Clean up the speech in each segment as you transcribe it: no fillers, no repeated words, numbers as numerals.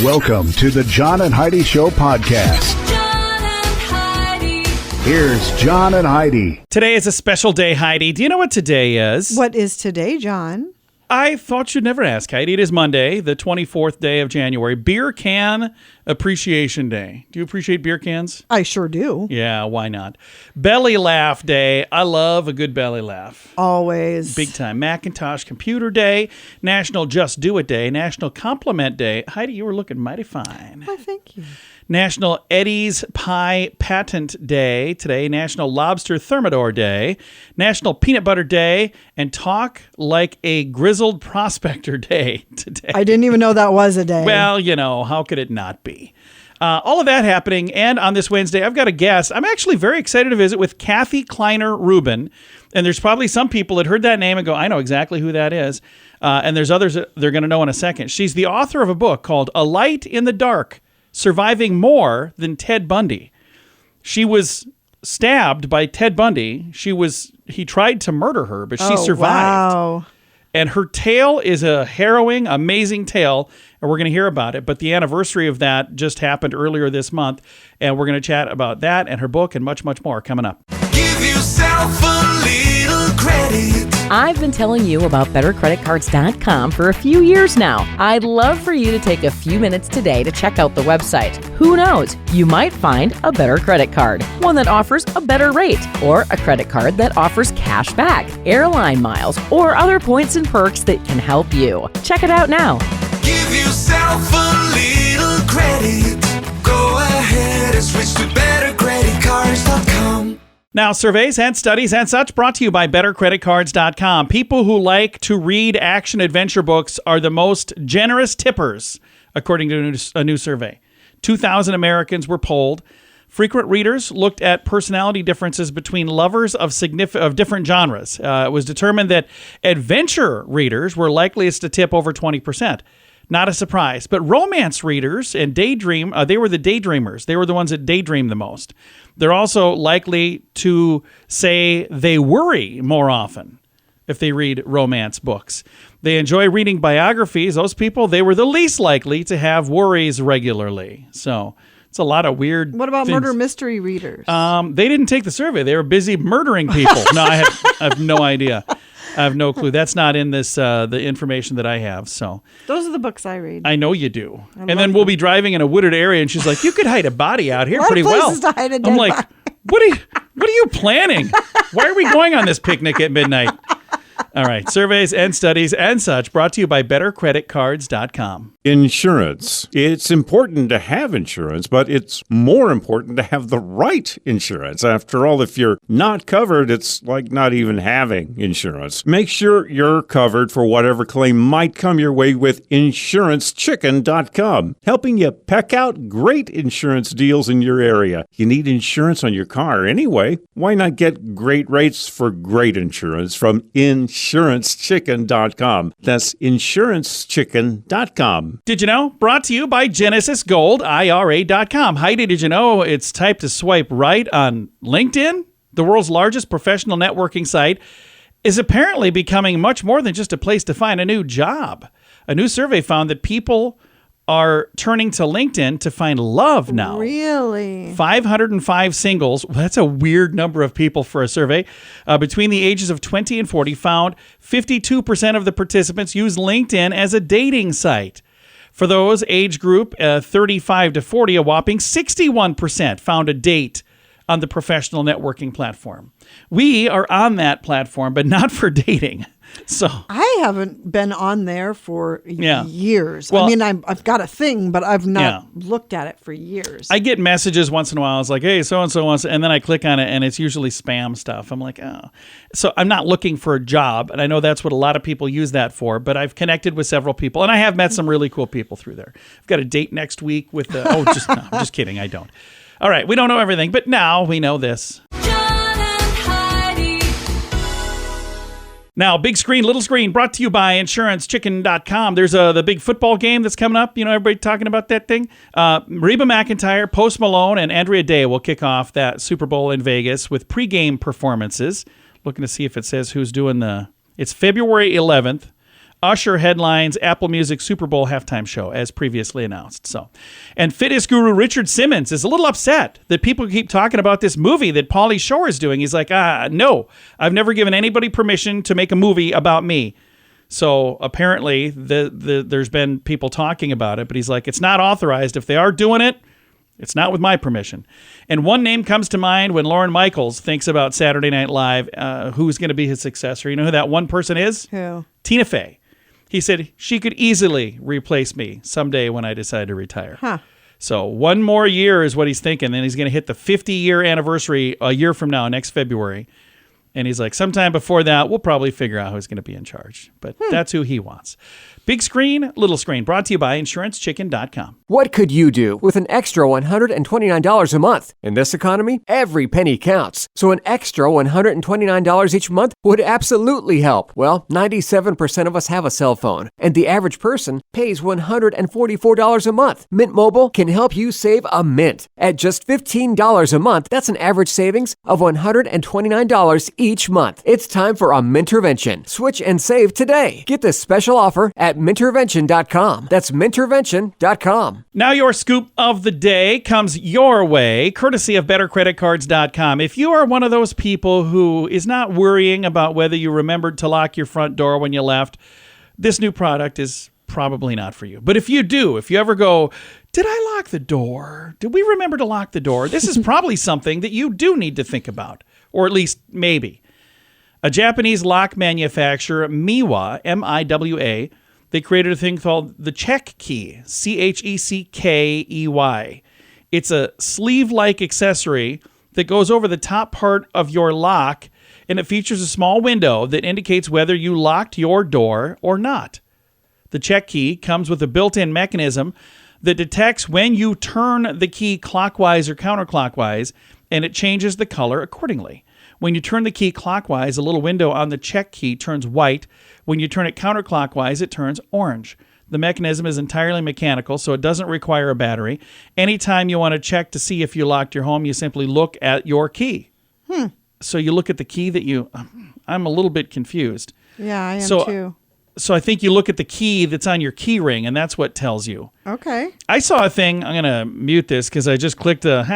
Welcome to the John and Heidi Show podcast. John and Heidi. Here's John and Heidi. Today is a special day, Heidi. Do you know what today is? What is today, John? I thought you'd never ask, Heidi. It is Monday, the 24th day of January. Beer Can Appreciation Day. Do you appreciate beer cans? I sure do. Yeah, why not? Belly Laugh Day. I love a good belly laugh. Always. Big time. Macintosh Computer Day. National Just Do It Day. National Compliment Day. Heidi, you were looking mighty fine. Why, thank you. National Eddie's Pie Patent Day today, National Lobster Thermidor Day, National Peanut Butter Day, and Talk Like a Grizzled Prospector Day today. I didn't even know that was a day. Well, you know, how could it not be? All of that happening, and on this Wednesday, I've got a guest. I'm actually very excited to visit with Kathy Kleiner Rubin, and there's probably some people that heard that name and go, I know exactly who that is, and there's others that they're going to know in a second. She's the author of a book called A Light in the Dark, Surviving More Than Ted Bundy. She was stabbed by Ted Bundy. He tried to murder her, but she survived. Wow. And her tale is a harrowing, amazing tale, and we're going to hear about it. But the anniversary of that just happened earlier this month, and we're going to chat about that and her book and much, much more coming up. Give yourself a little credit. I've been telling you about BetterCreditCards.com for a few years now. I'd love for you to take a few minutes today to check out the website. Who knows? You might find a better credit card, one that offers a better rate, or a credit card that offers cash back, airline miles, or other points and perks that can help you. Check it out now. Give yourself a little credit. Go ahead and switch to BetterCreditCards.com. Now, surveys and studies and such brought to you by BetterCreditCards.com. People who like to read action-adventure books are the most generous tippers, according to a new survey. 2,000 Americans were polled. Frequent readers looked at personality differences between lovers of different genres. It was determined that adventure readers were likeliest to tip over 20%. Not a surprise. But romance readers and they were the daydreamers. They were the ones that daydream the most. They're also likely to say they worry more often if they read romance books. They enjoy reading biographies. Those people, they were the least likely to have worries regularly. So it's a lot of weird What about things. murder mystery readers? They didn't take the survey. They were busy murdering people. No, I have no idea. I have no clue. That's not in this the information that I have. So Those are the books I read. I know you do. And love then we'll them. be driving in a wooded area, and she's like, "You could hide a body out here A lot of pretty well." places to hide a I'm dead like, body. What are you planning? Why are we going on this picnic at midnight? All right, surveys and studies and such brought to you by BetterCreditCards.com. Insurance. It's important to have insurance, but it's more important to have the right insurance. After all, if you're not covered, it's like not even having insurance. Make sure you're covered for whatever claim might come your way with InsuranceChicken.com, helping you peck out great insurance deals in your area. You need insurance on your car anyway. Why not get great rates for great insurance from InsuranceChicken.com? That's InsuranceChicken.com. Did you know? Brought to you by GenesisGoldIRA.com. Heidi, did you know it's type to swipe right on LinkedIn? The world's largest professional networking site is apparently becoming much more than just a place to find a new job. A new survey found that people are turning to LinkedIn to find love now. Really? 505 singles, that's a weird number of people for a survey, between the ages of 20 and 40 found 52% of the participants use LinkedIn as a dating site. For those age group 35 to 40, a whopping 61% found a date on the professional networking platform. We are on that platform, but not for dating. So I haven't been on there for years. Well, I mean, I've got a thing, but I've not looked at it for years. I get messages once in a while. It's like, hey, so-and-so wants, and then I click on it, and it's usually spam stuff. I'm like, oh. So I'm not looking for a job, and I know that's what a lot of people use that for, but I've connected with several people, and I have met some really cool people through there. I've got a date next week with no, I'm just kidding. I don't. All right, we don't know everything, but now we know this. John and Heidi. Now, big screen, little screen, brought to you by InsuranceChicken.com. There's the big football game that's coming up. You know, everybody talking about that thing. Reba McEntire, Post Malone, and Andrea Day will kick off that Super Bowl in Vegas with pregame performances. Looking to see if it says who's doing it's February 11th. Usher headlines Apple Music Super Bowl halftime show, as previously announced. So, and fitness guru Richard Simmons is a little upset that people keep talking about this movie that Pauly Shore is doing. He's like, no, I've never given anybody permission to make a movie about me. So apparently there's been people talking about it, but he's like, it's not authorized. If they are doing it, it's not with my permission. And one name comes to mind when Lorne Michaels thinks about Saturday Night Live, who's going to be his successor. You know who that one person is? Who? Tina Fey. He said she could easily replace me someday when I decide to retire. Huh. So 1 more year is what he's thinking. Then he's going to hit the 50-year anniversary a year from now, next February. And he's like, sometime before that, we'll probably figure out who's going to be in charge. But that's who he wants. Big screen, little screen. Brought to you by InsuranceChicken.com. What could you do with an extra $129 a month? In this economy, every penny counts. So an extra $129 each month would absolutely help. Well, 97% of us have a cell phone, and the average person pays $144 a month. Mint Mobile can help you save a mint. At just $15 a month, that's an average savings of $129 each month. It's time for a Mintervention. Switch and save today. Get this special offer at Mintervention.com. That's Mintervention.com. Now your scoop of the day comes your way, courtesy of BetterCreditCards.com. If you are one of those people who is not worrying about whether you remembered to lock your front door when you left, this new product is probably not for you. But if you do, if you ever go, did I lock the door? Did we remember to lock the door? This is probably something that you do need to think about, or at least maybe. A Japanese lock manufacturer, Miwa, M-I-W-A, they created a thing called the check key, C-H-E-C-K-E-Y. It's a sleeve-like accessory that goes over the top part of your lock, and it features a small window that indicates whether you locked your door or not. The check key comes with a built-in mechanism that detects when you turn the key clockwise or counterclockwise, and it changes the color accordingly. When you turn the key clockwise, a little window on the check key turns white. When you turn it counterclockwise, it turns orange. The mechanism is entirely mechanical, so it doesn't require a battery. Anytime you want to check to see if you locked your home, you simply look at your key. So you look at the key that you... I'm a little bit confused. Yeah, I am too. So I think you look at the key that's on your key ring, and that's what tells you. Okay. I saw a thing. I'm going to mute this because I just clicked it's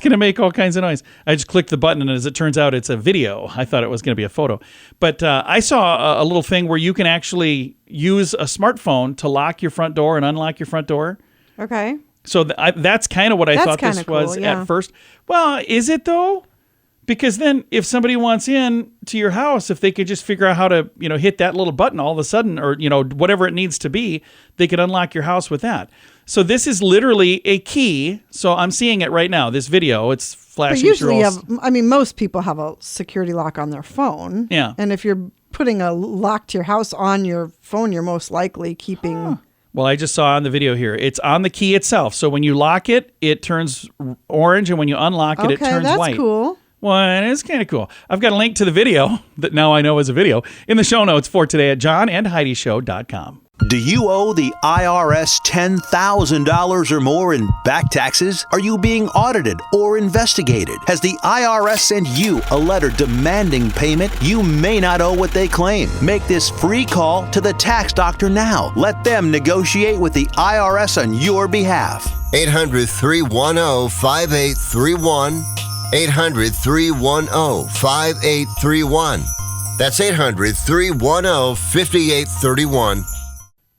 going to make all kinds of noise. I just clicked the button, and as it turns out, it's a video. I thought it was going to be a photo. But I saw a little thing where you can actually use a smartphone to lock your front door and unlock your front door. Okay. So that's kind of what I thought this was at first. Well, is it though? Because then if somebody wants in to your house, if they could just figure out how to, hit that little button all of a sudden, or, whatever it needs to be, they could unlock your house with that. So this is literally a key. So I'm seeing it right now, this video. It's flashing. But usually most people have a security lock on their phone. Yeah. And if you're putting a lock to your house on your phone, you're most likely keeping... Well, I just saw on the video here, it's on the key itself. So when you lock it, it turns orange. And when you unlock it, it turns white. Okay, that's cool. Well, it's kind of cool. I've got a link to the video that now I know is a video in the show notes for today at johnandheidishow.com. Do you owe the IRS $10,000 or more in back taxes? Are you being audited or investigated? Has the IRS sent you a letter demanding payment? You may not owe what they claim. Make this free call to the tax doctor now. Let them negotiate with the IRS on your behalf. 800-310-5831. 800-310-5831. That's 800-310-5831.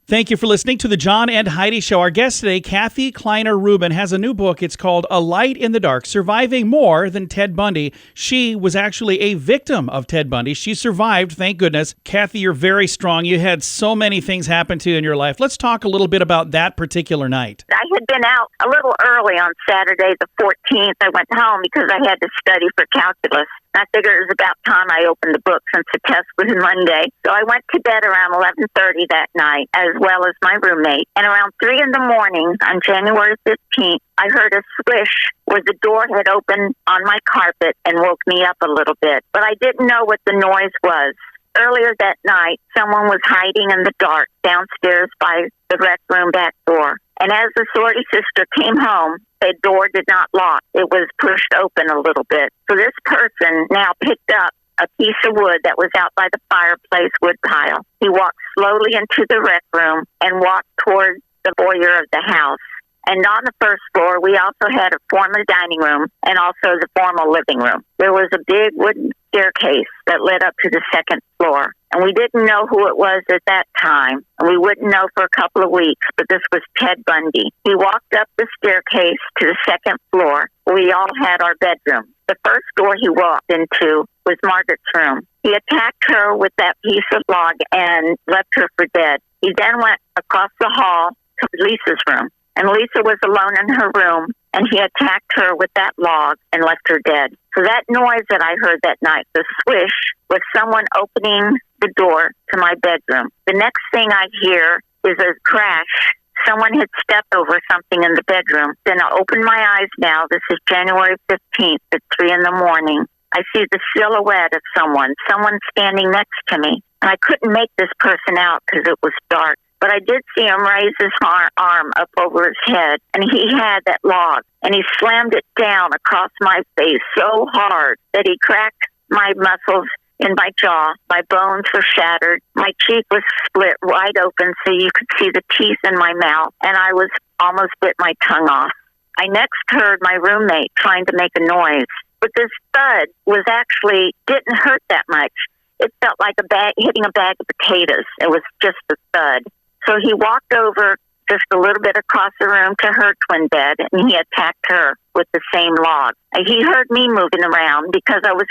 Thank you for listening to the John and Heidi Show. Our guest today, Kathy Kleiner Rubin, has a new book. It's called A Light in the Dark, Surviving More Than Ted Bundy. She was actually a victim of Ted Bundy. She survived, thank goodness. Kathy, you're very strong. You had so many things happen to you in your life. Let's talk a little bit about that particular night. I had been out a little early on Saturday the 14th. I went home because I had to study for calculus. I figured it was about time I opened the book since the test was Monday. So I went to bed around 11:30 that night, as well as my roommate. And around 3 in the morning on January 15th, I heard a swish where the door had opened on my carpet and woke me up a little bit. But I didn't know what the noise was. Earlier that night, someone was hiding in the dark downstairs by the rec room back door. And as the sorority sister came home, the door did not lock. It was pushed open a little bit. So this person now picked up a piece of wood that was out by the fireplace wood pile. He walked slowly into the rec room and walked toward the foyer of the house. And on the first floor, we also had a formal dining room and also the formal living room. There was a big wooden staircase that led up to the second floor. And we didn't know who it was at that time. And we wouldn't know for a couple of weeks, but this was Ted Bundy. He walked up the staircase to the second floor. We all had our bedroom. The first door he walked into was Margaret's room. He attacked her with that piece of log and left her for dead. He then went across the hall to Lisa's room. And Lisa was alone in her room, and he attacked her with that log and left her dead. So that noise that I heard that night, the swish, was someone opening the door to my bedroom. The next thing I hear is a crash. Someone had stepped over something in the bedroom. Then I open my eyes now. This is January 15th at 3 in the morning. I see the silhouette of someone standing next to me. And I couldn't make this person out because it was dark. But I did see him raise his arm up over his head, and he had that log, and he slammed it down across my face so hard that he cracked my muscles in my jaw. My bones were shattered. My cheek was split wide open so you could see the teeth in my mouth, and I was almost bit my tongue off. I next heard my roommate trying to make a noise, but this thud didn't hurt that much. It felt like hitting a bag of potatoes. It was just a thud. So he walked over just a little bit across the room to her twin bed, and he attacked her with the same log. He heard me moving around because I was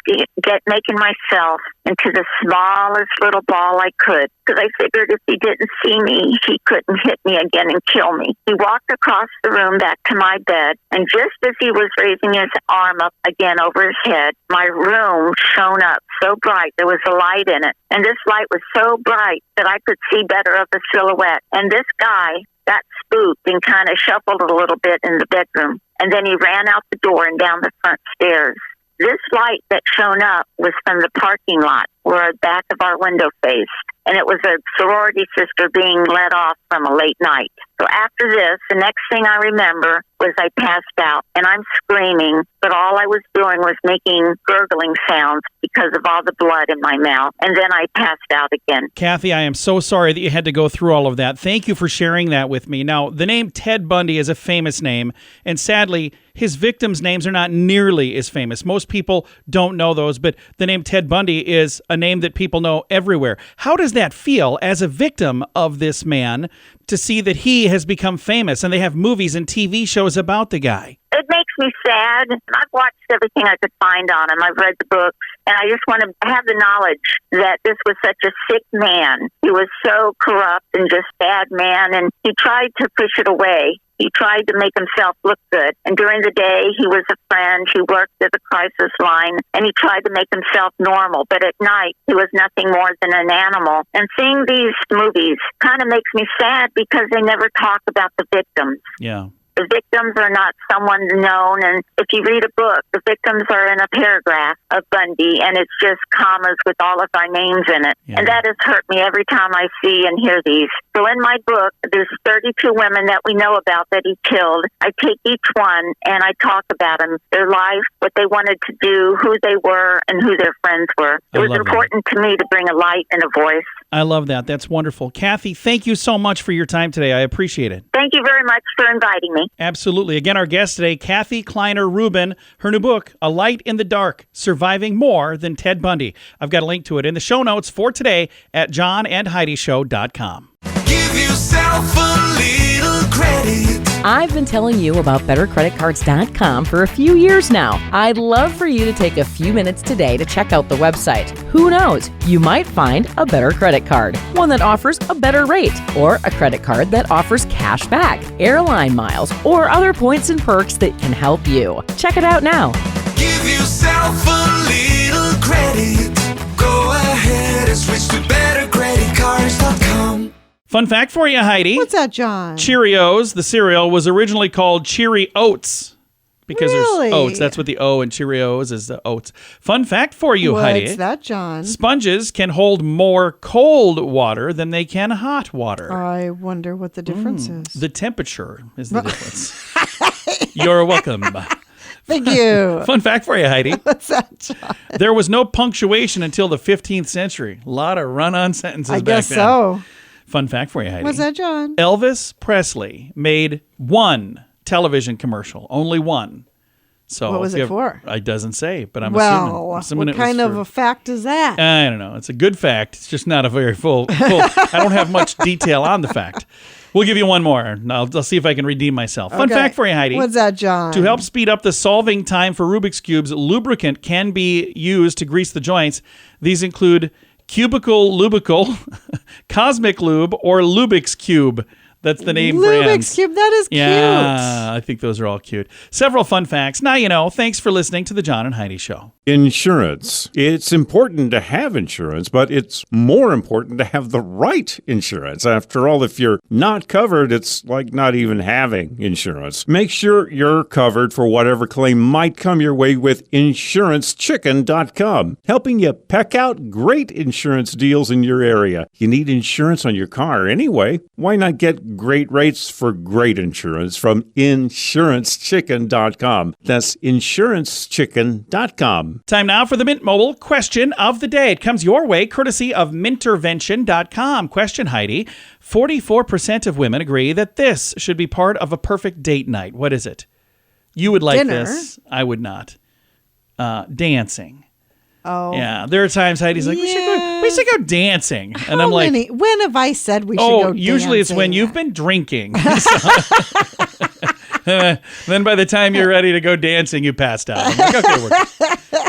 making myself into the smallest little ball I could, because I figured if he didn't see me, he couldn't hit me again and kill me. He walked across the room back to my bed, and just as he was raising his arm up again over his head, my room shone up so bright. There was a light in it, and this light was so bright that I could see better of the silhouette. And this guy got spooked and kind of shuffled a little bit in the bedroom. And then he ran out the door and down the front stairs. This light that shone up was from the parking lot where the back of our window faced. And it was a sorority sister being let off from a late night. So after this, the next thing I remember was I passed out, and I'm screaming, but all I was doing was making gurgling sounds because of all the blood in my mouth. And then I passed out again. Kathy, I am so sorry that you had to go through all of that. Thank you for sharing that with me. Now, the name Ted Bundy is a famous name, and sadly, his victims' names are not nearly as famous. Most people don't know those, but the name Ted Bundy is a name that people know everywhere. How does that feel as a victim of this man to see that he has become famous and they have movies and TV shows about the guy? It makes me sad. I've watched everything I could find on him. I've read the books, and I just want to have the knowledge that this was such a sick man. He was so corrupt and just bad man, and he tried to push it away. He tried to make himself look good. And during the day, he was a friend. He worked at the crisis line, and he tried to make himself normal. But at night, he was nothing more than an animal. And seeing these movies kind of makes me sad because they never talk about the victims. Yeah. The victims are not someone known, and if you read a book, the victims are in a paragraph of Bundy, and it's just commas with all of our names in it. Yeah. And that has hurt me every time I see and hear these. So in my book, there's 32 women that we know about that he killed. I take each one, and I talk about them, their life, what they wanted to do, who they were, and who their friends were. It was important to me to bring a light and a voice. I love that. That's wonderful. Kathy, thank you so much for your time today. I appreciate it. Thank you very much for inviting me. Absolutely. Again, our guest today, Kathy Kleiner Rubin, her new book, A Light in the Dark, Surviving More Than Ted Bundy. I've got a link to it in the show notes for today at johnandheidishow.com. Give yourself a little credit. I've been telling you about BetterCreditCards.com for a few years now. I'd love for you to take a few minutes today to check out the website. Who knows? You might find a better credit card, one that offers a better rate, or a credit card that offers cash back, airline miles, or other points and perks that can help you. Check it out now. Give yourself a little credit. Go ahead and switch to BetterCreditCards.com. Fun fact for you, Heidi. What's that, John? Cheerios, the cereal, was originally called Cheery Oats because Really? there's oats. That's what the O in Cheerios is, the oats. Fun fact for you, Heidi. What's that, John? Sponges can hold more cold water than they can hot water. I wonder what the difference is. The temperature is the difference. You're welcome. Thank you. Fun fact for you, Heidi. What's that, John? There was no punctuation until the 15th century. A lot of run-on sentences I back guess then. so. Fun fact for you, Heidi. What's that, John? Elvis Presley made one television commercial, only one. So What was it for? It doesn't say, but I'm Well, assuming what it was kind of for- a fact is that? I don't know. It's a good fact. It's just not a very full. I don't have much detail on the fact. We'll give you one more. And I'll see if I can redeem myself. Fun Okay. fact for you, Heidi. What's that, John? To help speed up the solving time for Rubik's Cubes, lubricant can be used to grease the joints. These include Cubicle Lubical, Cosmic Lube, or Lubix Cube. That's the name brand. Rubik's Cube, that is cute. Yeah, I think those are all cute. Several fun facts. Now you know. Thanks for listening to the John and Heidi Show. Insurance. It's important to have insurance, but it's more important to have the right insurance. After all, if you're not covered, it's like not even having insurance. Make sure you're covered for whatever claim might come your way with InsuranceChicken.com, helping you peck out great insurance deals in your area. You need insurance on your car anyway. Why not get great rates for great insurance from InsuranceChicken.com? That's InsuranceChicken.com. Time now for the Mint Mobile question of the day. It comes your way courtesy of Mintervention.com. Question, Heidi. 44% of women agree that this should be part of a perfect date night. What is it? You would like Dinner. this. I would not. Dancing. Oh. Yeah, there are times Heidi's like, we should go dancing. And I'm like, when have I said we should go dancing? usually it's when you've been drinking. Then by the time you're ready to go dancing, you passed out. I'm like, okay, we're good.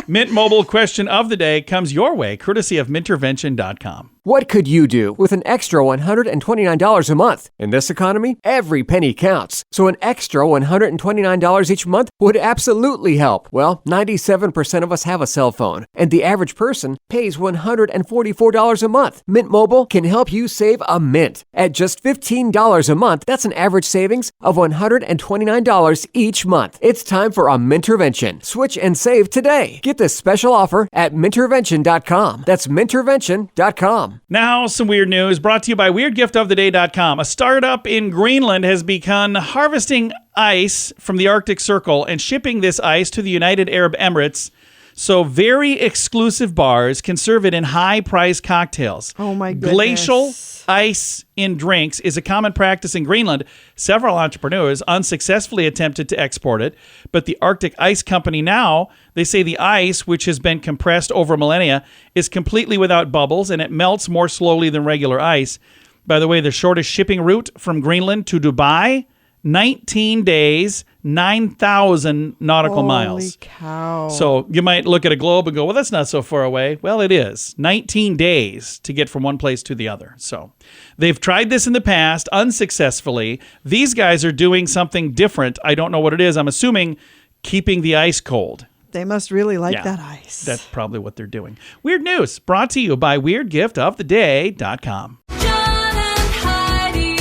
Mint Mobile question of the day comes your way courtesy of Mintervention.com. What could you do with an extra $129 a month? In this economy, every penny counts. So an extra $129 each month would absolutely help. Well, 97% of us have a cell phone, and the average person pays $144 a month. Mint Mobile can help you save a mint. At just $15 a month, that's an average savings of $129 each month. It's time for a Mintervention. Switch and save today. Get this special offer at Mintervention.com. That's Mintervention.com. Now, some weird news brought to you by WeirdGiftOfTheDay.com. A startup in Greenland has begun harvesting ice from the Arctic Circle and shipping this ice to the United Arab Emirates so very exclusive bars can serve it in high-priced cocktails. Oh, my goodness. Glacial ice in drinks is a common practice in Greenland. Several entrepreneurs unsuccessfully attempted to export it, but the Arctic Ice Company now, they say the ice, which has been compressed over millennia, is completely without bubbles and it melts more slowly than regular ice. By the way, the shortest shipping route from Greenland to Dubai, 19 days, 9,000 nautical miles. Holy cow. So you might look at a globe and go, well, that's not so far away. Well, it is. 19 days to get from one place to the other. So they've tried this in the past unsuccessfully. These guys are doing something different. I don't know what it is. I'm assuming keeping the ice cold. They must really like that ice. That's probably what they're doing. Weird news brought to you by WeirdGiftOfTheDay.com. John and Heidi.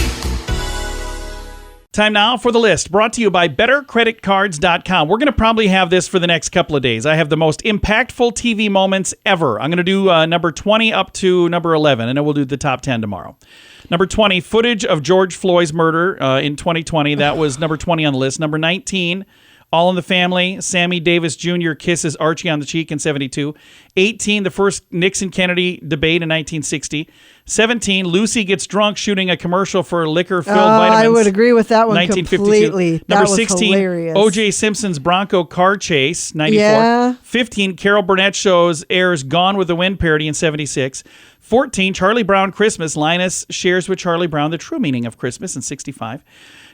Time now for the list, brought to you by BetterCreditCards.com. We're going to probably have this for the next couple of days. I have the most impactful TV moments ever. I'm going to do number 20 up to number 11, and then we'll do the top 10 tomorrow. Number 20, footage of George Floyd's murder in 2020. That was number 20 on the list. Number 19, All in the Family. Sammy Davis Jr. kisses Archie on the cheek in 72. 18, the first Nixon-Kennedy debate in 1960. 17, Lucy gets drunk shooting a commercial for liquor-filled vitamins. I would agree with that one 1952. completely. Number That was 16, hilarious. O.J. Simpson's Bronco car chase, 94. Yeah. 15, Carol Burnett shows airs Gone with the Wind parody in 76. 14, Charlie Brown Christmas. Linus shares with Charlie Brown the true meaning of Christmas in 65.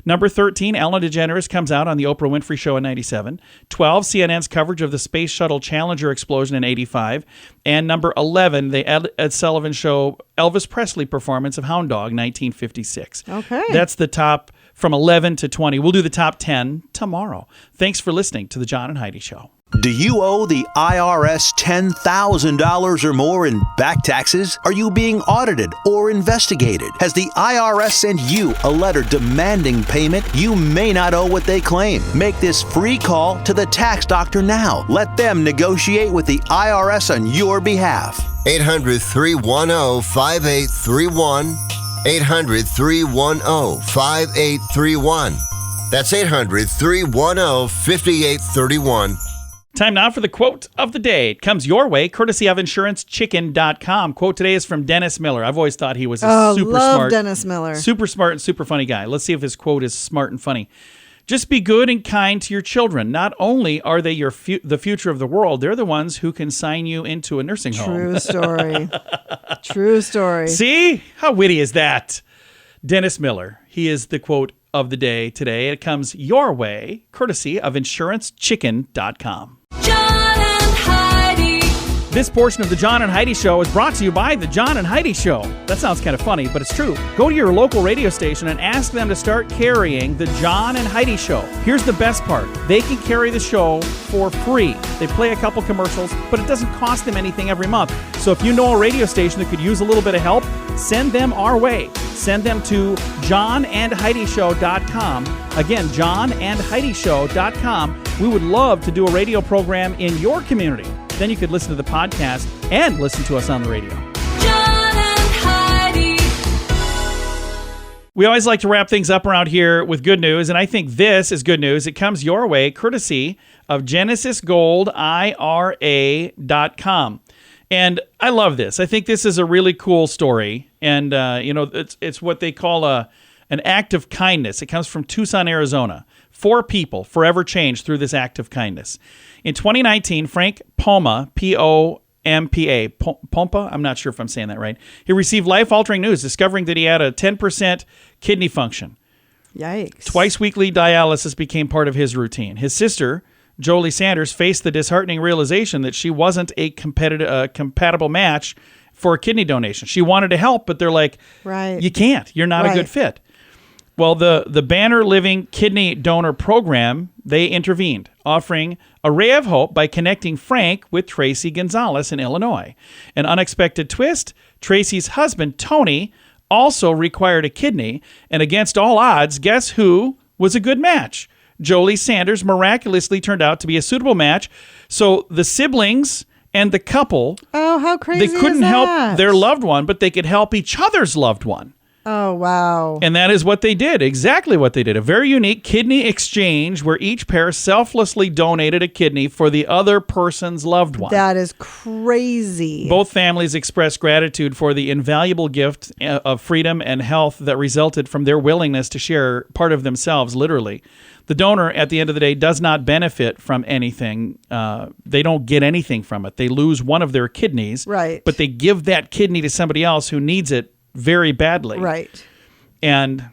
Number 13, Ellen DeGeneres comes out on the Oprah Winfrey Show in 97. 12, CNN's coverage of the Space Shuttle Challenger explosion in 85. And number 11, the Ed Sullivan Show Elvis Presley performance of Hound Dog, 1956. Okay. That's the top from 11 to 20. We'll do the top 10 tomorrow. Thanks for listening to the John and Heidi Show. Do you owe the IRS $10,000 or more in back taxes? Are you being audited or investigated? Has the IRS sent you a letter demanding payment? You may not owe what they claim. Make this free call to the tax doctor now. Let them negotiate with the IRS on your behalf. 800-310-5831. 800-310-5831. That's 800-310-5831. Time now for the quote of the day. It comes your way, courtesy of InsuranceChicken.com. Quote today is from Dennis Miller. I've always thought he was a super smart, Dennis Miller. super smart and super funny guy. Let's see if his quote is smart and funny. Just be good and kind to your children. Not only are they the future of the world, they're the ones who can sign you into a nursing home. True story. True story. See? How witty is that? Dennis Miller. He is the quote of the day today. It comes your way, courtesy of InsuranceChicken.com. John and Heidi. This portion of the John and Heidi Show is brought to you by the John and Heidi Show. That sounds kind of funny, but it's true. Go to your local radio station and ask them to start carrying the John and Heidi Show. Here's the best part. They can carry the show for free. They play a couple commercials, but it doesn't cost them anything every month. So if you know a radio station that could use a little bit of help, send them our way. Send them to johnandheidishow.com. Again, johnandheidishow.com. We would love to do a radio program in your community. Then you could listen to the podcast and listen to us on the radio. John and Heidi. We always like to wrap things up around here with good news, and I think this is good news. It comes your way courtesy of GenesisGoldIRA.com. And I love this. I think this is a really cool story. And, it's what they call an act of kindness. It comes from Tucson, Arizona. 4 people forever changed through this act of kindness. In 2019, Frank Pompa, P-O-M-P-A, Pompa, I'm not sure if I'm saying that right. He received life-altering news, discovering that he had a 10% kidney function. Yikes. Twice weekly dialysis became part of his routine. His sister, Jolie Sanders, faced the disheartening realization that she wasn't a compatible match for a kidney donation. She wanted to help, but they're like, right. You can't. You're not a good fit. Well, the Banner Living Kidney Donor Program, they intervened, offering a ray of hope by connecting Frank with Tracy Gonzalez in Illinois. An unexpected twist, Tracy's husband, Tony, also required a kidney, and against all odds, guess who was a good match? Jolie Sanders miraculously turned out to be a suitable match. So the siblings and the couple, oh, how crazy they couldn't is help that? their loved one, but they could help each other's loved one. Oh, wow. And that is what they did, exactly what they did. A very unique kidney exchange where each pair selflessly donated a kidney for the other person's loved one. That is crazy. Both families expressed gratitude for the invaluable gift of freedom and health that resulted from their willingness to share part of themselves, literally. The donor, at the end of the day, does not benefit from anything. They don't get anything from it. They lose one of their kidneys, right? But they give that kidney to somebody else who needs it very badly. Right. And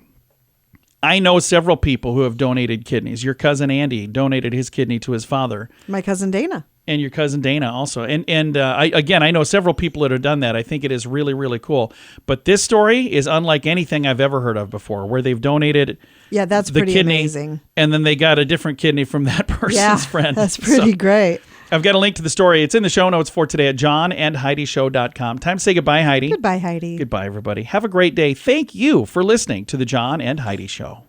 I know several people who have donated kidneys. Your cousin Andy donated his kidney to his father. My cousin Dana. And your cousin Dana also. And I know several people that have done that. I think it is really, really cool. But this story is unlike anything I've ever heard of before, where they've donated that's the pretty kidney, amazing. And then they got a different kidney from that person's friend. That's pretty great. I've got a link to the story. It's in the show notes for today at johnandheidishow.com. Time to say goodbye, Heidi. Goodbye, Heidi. Goodbye, everybody. Have a great day. Thank you for listening to the John and Heidi Show.